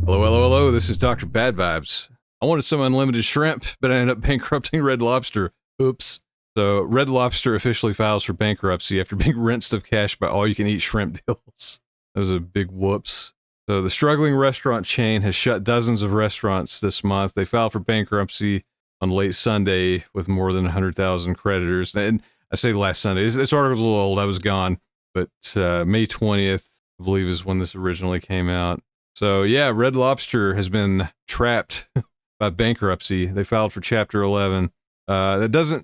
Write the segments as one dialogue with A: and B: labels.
A: Hello, hello, hello. This is Dr. Badvibes. I wanted some unlimited shrimp, but I ended up bankrupting Red Lobster. Oops. So Red Lobster officially files for bankruptcy after being rinsed of cash by all-you-can-eat shrimp deals. That was a big whoops. So the struggling restaurant chain has shut dozens of restaurants this month. They filed for bankruptcy on late Sunday with more than 100,000 creditors. And I say last Sunday. This article's a little old. I was gone. But May 20th, I believe, is when this originally came out. So yeah, Red Lobster has been trapped by bankruptcy. They filed for Chapter 11. So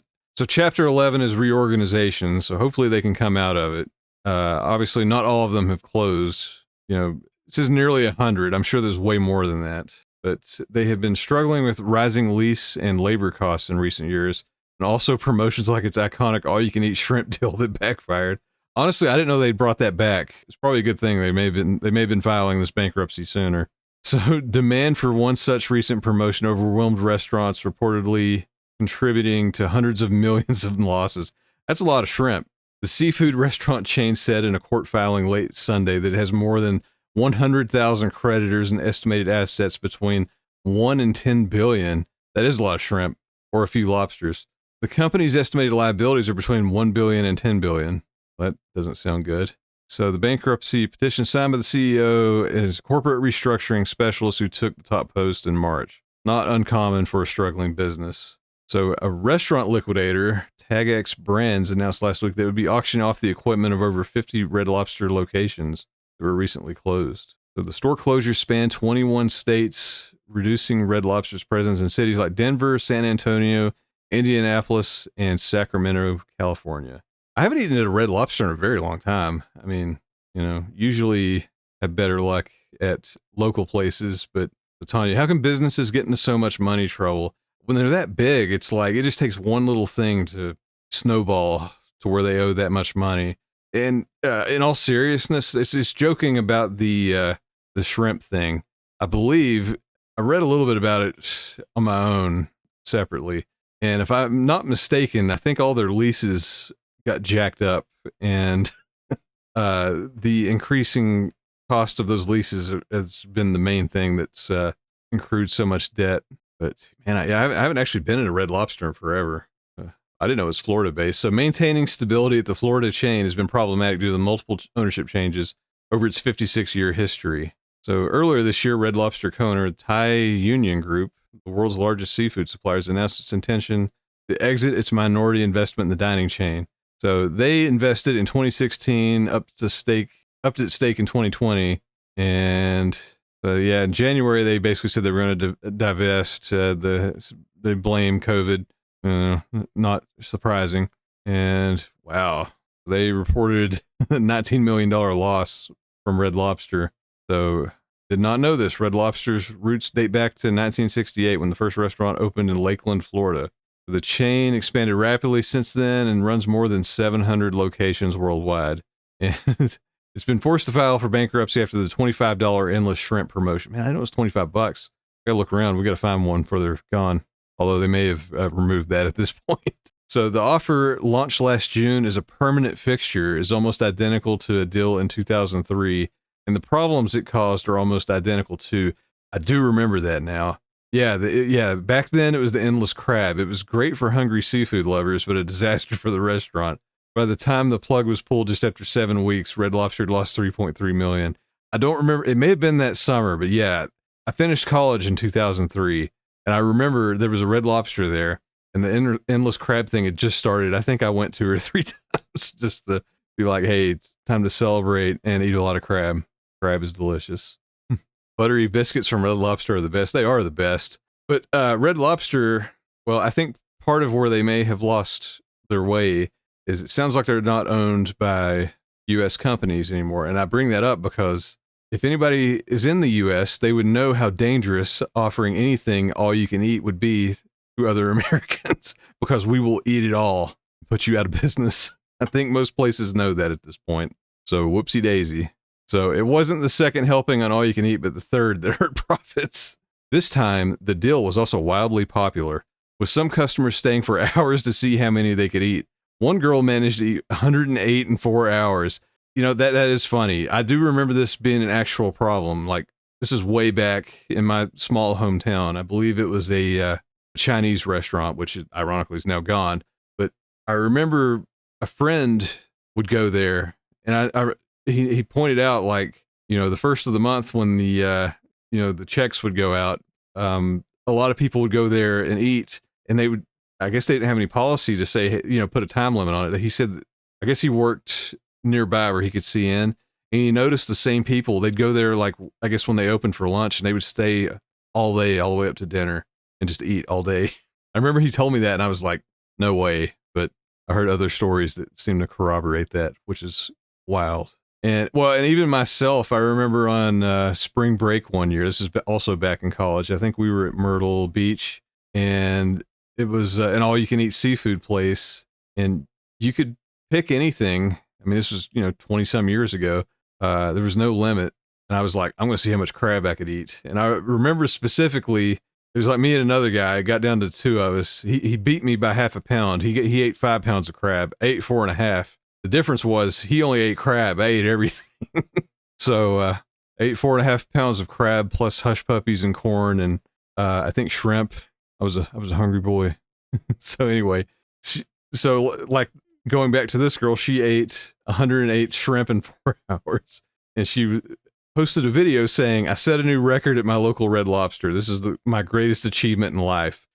A: Chapter 11 is reorganization, so hopefully they can come out of it. Obviously, not all of them have closed. You know, this is nearly 100. I'm sure there's way more than that. But they have been struggling with rising lease and labor costs in recent years, and also promotions like its iconic all-you-can-eat shrimp deal that backfired. Honestly, I didn't know they'd brought that back. It's probably a good thing they may have been filing this bankruptcy sooner. So demand for one such recent promotion overwhelmed restaurants, reportedly contributing to hundreds of millions of losses. That's a lot of shrimp. The seafood restaurant chain said in a court filing late Sunday that it has more than 100,000 creditors and estimated assets between 1 and 10 billion. That is a lot of shrimp, or a few lobsters. The company's estimated liabilities are between 1 billion and 10 billion. That doesn't sound good. So the bankruptcy petition signed by the CEO and his corporate restructuring specialist who took the top post in March. Not uncommon for a struggling business. So a restaurant liquidator, TagX Brands, announced last week they would be auctioning off the equipment of over 50 Red Lobster locations that were recently closed. So the store closures span 21 states, reducing Red Lobster's presence in cities like Denver, San Antonio, Indianapolis, and Sacramento, California. I haven't eaten at a Red Lobster in a very long time. I mean, usually have better luck at local places, but Tanya, how can businesses get into so much money trouble? When they're that big, it's like it just takes one little thing to snowball to where they owe that much money. And in all seriousness, it's joking about the shrimp thing. I believe I read a little bit about it on my own separately, and if I'm not mistaken, I think all their leases got jacked up, and the increasing cost of those leases has been the main thing that's accrued so much debt. But man, I haven't actually been in a Red Lobster in forever. I didn't know it was Florida based. So maintaining stability at the Florida chain has been problematic due to the multiple ownership changes over its 56-year history. So earlier this year, Red Lobster co-owner Thai Union Group, the world's largest seafood suppliers, announced its intention to exit its minority investment in the dining chain. So they invested in 2016, up to its stake in 2020, and in January they basically said they were going to divest. They blame COVID, not surprising, and wow, they reported a $19 million loss from Red Lobster. So did not know this. Red Lobster's roots date back to 1968 when the first restaurant opened in Lakeland, Florida. The chain expanded rapidly since then and runs more than 700 locations worldwide. And it's been forced to file for bankruptcy after the $25 endless shrimp promotion. Man, I know it's $25. Gotta look around. We gotta find one further gone. Although they may have removed that at this point. So the offer launched last June as a permanent fixture is almost identical to a deal in 2003. And the problems it caused are almost identical too. I do remember that now. Yeah, back then it was the endless crab. It was great for hungry seafood lovers, but a disaster for the restaurant. By the time the plug was pulled just after 7 weeks, Red Lobster had lost $3.3 million. I don't remember. It may have been that summer, but yeah, I finished college in 2003, and I remember there was a Red Lobster there, and the endless crab thing had just started. I think I went 2 or 3 times just to be like, hey, it's time to celebrate and eat a lot of crab. Crab is delicious. Buttery biscuits from Red Lobster are the best. They are the best. But Red Lobster, well, I think part of where they may have lost their way is it sounds like they're not owned by U.S. companies anymore. And I bring that up because if anybody is in the U.S., they would know how dangerous offering anything all you can eat would be to other Americans because we will eat it all, put you out of business. I think most places know that at this point. So whoopsie daisy. So it wasn't the second helping on all you can eat, but the third that hurt profits. This time, the deal was also wildly popular, with some customers staying for hours to see how many they could eat. One girl managed to eat 108 in 4 hours. That is funny. I do remember this being an actual problem. Like, this is way back in my small hometown. I believe it was a Chinese restaurant, which ironically is now gone. But I remember a friend would go there, and he pointed out, like, the first of the month when the the checks would go out, a lot of people would go there and eat, and they would, I guess they didn't have any policy to say, put a time limit on it. He said, I guess he worked nearby where he could see in, and he noticed the same people. They'd go there, like, I guess when they opened for lunch, and they would stay all day, all the way up to dinner, and just eat all day. I remember he told me that, and I was like, no way. But I heard other stories that seem to corroborate that, which is wild. And even myself, I remember on spring break one year, this is also back in college, I think we were at Myrtle Beach, and it was an all-you-can-eat seafood place, and you could pick anything. I mean, this was, 20-some years ago. There was no limit, and I was like, I'm going to see how much crab I could eat. And I remember specifically, it was like me and another guy, it got down to two of us. He beat me by half a pound. He ate 5 pounds of crab, I ate 4.5. The difference was he only ate crab. I ate everything. So I ate 4.5 pounds of crab plus hush puppies and corn, and I think shrimp. I was a hungry boy. So anyway, like going back to this girl, she ate 108 shrimp in 4 hours, and she posted a video saying, "I set a new record at my local Red Lobster. This is my greatest achievement in life."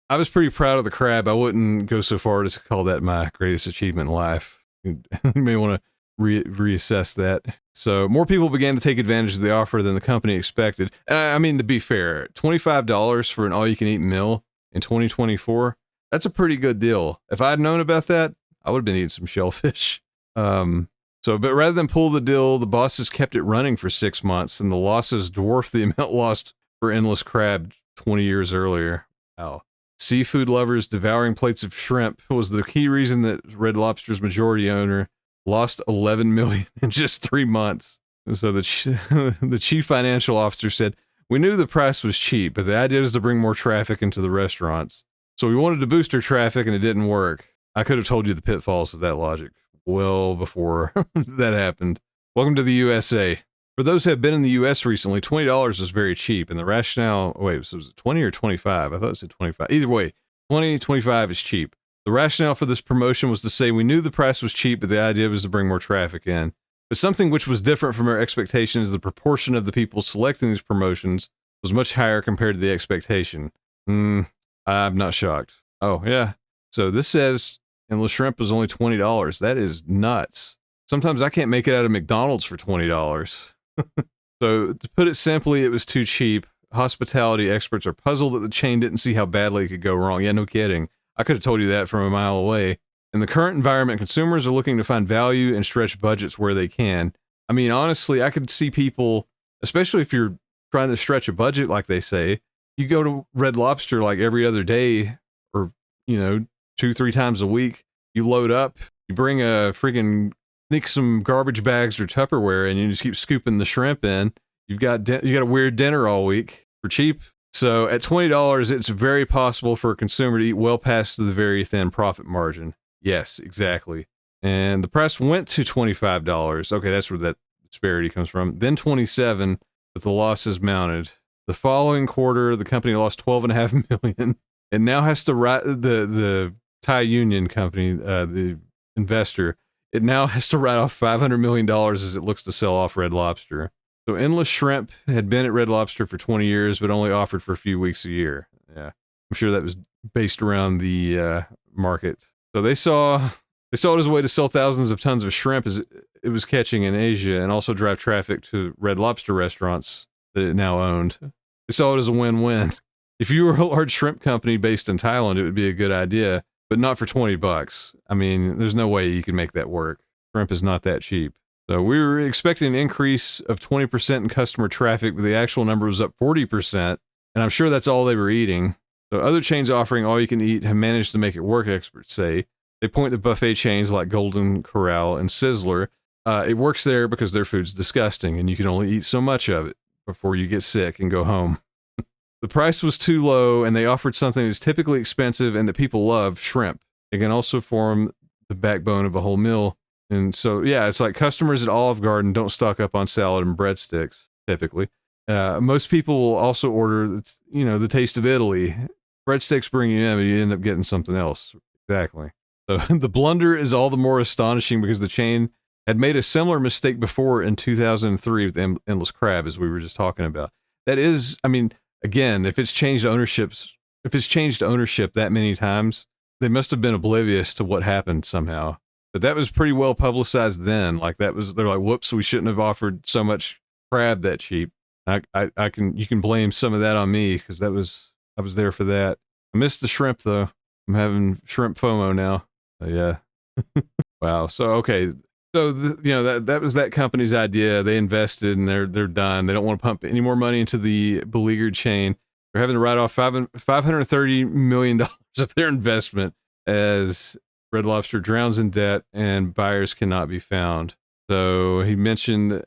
A: I was pretty proud of the crab. I wouldn't go so far as to call that my greatest achievement in life. You may want to reassess that. So more people began to take advantage of the offer than the company expected. And I mean, to be fair, $25 for an all-you-can-eat meal in 2024, that's a pretty good deal. If I'd known about that, I would have been eating some shellfish. But rather than pull the deal, the bosses kept it running for 6 months, and the losses dwarfed the amount lost for endless crab 20 years earlier. Wow. Seafood lovers devouring plates of shrimp was the key reason that Red Lobster's majority owner lost $11 million in just 3 months. So the chief financial officer said, "We knew the price was cheap, but the idea was to bring more traffic into the restaurants. So we wanted to boost our traffic, and it didn't work." I could have told you the pitfalls of that logic well before that happened. Welcome to the USA. For those who have been in the US recently, $20 is very cheap, and the rationale, so was it 20 or 25? I thought it said 25. Either way, 20, 25 is cheap. The rationale for this promotion was to say we knew the price was cheap, but the idea was to bring more traffic in. But something which was different from our expectations, the proportion of the people selecting these promotions was much higher compared to the expectation. I'm not shocked. Oh, yeah. So this says endless shrimp was only $20. That is nuts. Sometimes I can't make it out of McDonald's for $20. So to put it simply, it was too cheap. Hospitality experts are puzzled that the chain didn't see how badly it could go wrong. Yeah, no kidding. I could have told you that from a mile away. In the current environment, consumers are looking to find value and stretch budgets where they can. I mean, honestly, I could see people, especially if you're trying to stretch a budget, like they say, you go to Red Lobster like every other day or, 2-3 times a week. You load up, you bring a friggin' sneak some garbage bags or Tupperware, and you just keep scooping the shrimp in. You got a weird dinner all week for cheap. So at $20, it's very possible for a consumer to eat well past the very thin profit margin. Yes, exactly. And the price went to $25. Okay, that's where that disparity comes from. Then $27, but the losses mounted. The following quarter, the company lost $12.5 million. It now has to write the Thai Union company, the investor. It now has to write off $500 million as it looks to sell off Red Lobster. So Endless Shrimp had been at Red Lobster for 20 years, but only offered for a few weeks a year. Yeah, I'm sure that was based around the market. So they saw it as a way to sell thousands of tons of shrimp as it was catching in Asia, and also drive traffic to Red Lobster restaurants that it now owned. They saw it as a win-win. If you were a large shrimp company based in Thailand, it would be a good idea, but not for $20. I mean, there's no way you can make that work. Shrimp is not that cheap. So we were expecting an increase of 20% in customer traffic, but the actual number was up 40%, and I'm sure that's all they were eating. So other chains offering all you can eat have managed to make it work, experts say. They point to buffet chains like Golden Corral and Sizzler. It works there because their food's disgusting, and you can only eat so much of it before you get sick and go home. The price was too low, and they offered something that's typically expensive and that people love, shrimp. It can also form the backbone of a whole meal. And so, yeah, it's like customers at Olive Garden don't stock up on salad and breadsticks, typically. Most people will also order, the taste of Italy. Breadsticks bring you in, but you end up getting something else. Exactly. So the blunder is all the more astonishing because the chain had made a similar mistake before in 2003 with Endless Crab, as we were just talking about. That is, I mean, again, if it's changed ownership that many times, they must have been oblivious to what happened somehow. But that was pretty well publicized then. Like they're like, whoops, we shouldn't have offered so much crab that cheap. You can blame some of that on me because I was there for that. I missed the shrimp though. I'm having shrimp FOMO now. Yeah. Wow. So okay. So that was that company's idea. They invested and they're done. They don't want to pump any more money into the beleaguered chain. They're having to write off $530 million of their investment as Red Lobster drowns in debt and buyers cannot be found. So he mentioned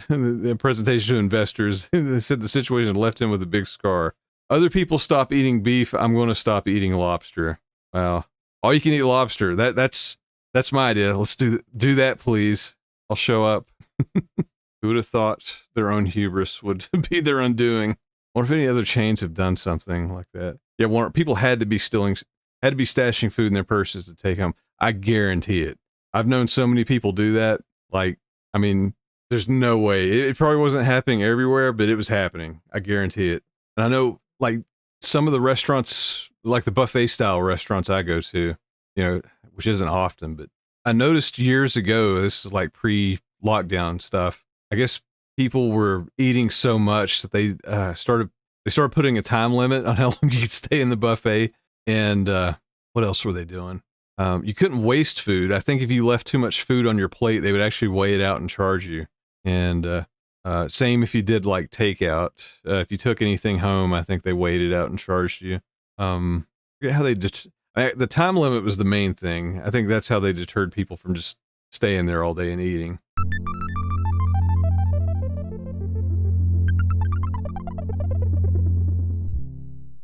A: the presentation to investors. They said the situation left him with a big scar. Other people stop eating beef. I'm going to stop eating lobster. Wow. All you can eat lobster. That's my idea. Let's do that, please. I'll show up. Who would have thought their own hubris would be their undoing? I wonder if any other chains have done something like that. Yeah, people had to be stashing food in their purses to take home. I guarantee it. I've known so many people do that. Like, I mean, there's no way. It probably wasn't happening everywhere, but it was happening. I guarantee it. And I know, like, some of the restaurants, like the buffet style restaurants I go to, which isn't often, but I noticed years ago, this is like pre-lockdown stuff. I guess people were eating so much that they started putting a time limit on how long you could stay in the buffet. And what else were they doing? You couldn't waste food. I think if you left too much food on your plate, they would actually weigh it out and charge you. And same if you did like takeout. If you took anything home, I think they weighed it out and charged you. I forget how the time limit was the main thing. I think that's how they deterred people from just staying there all day and eating.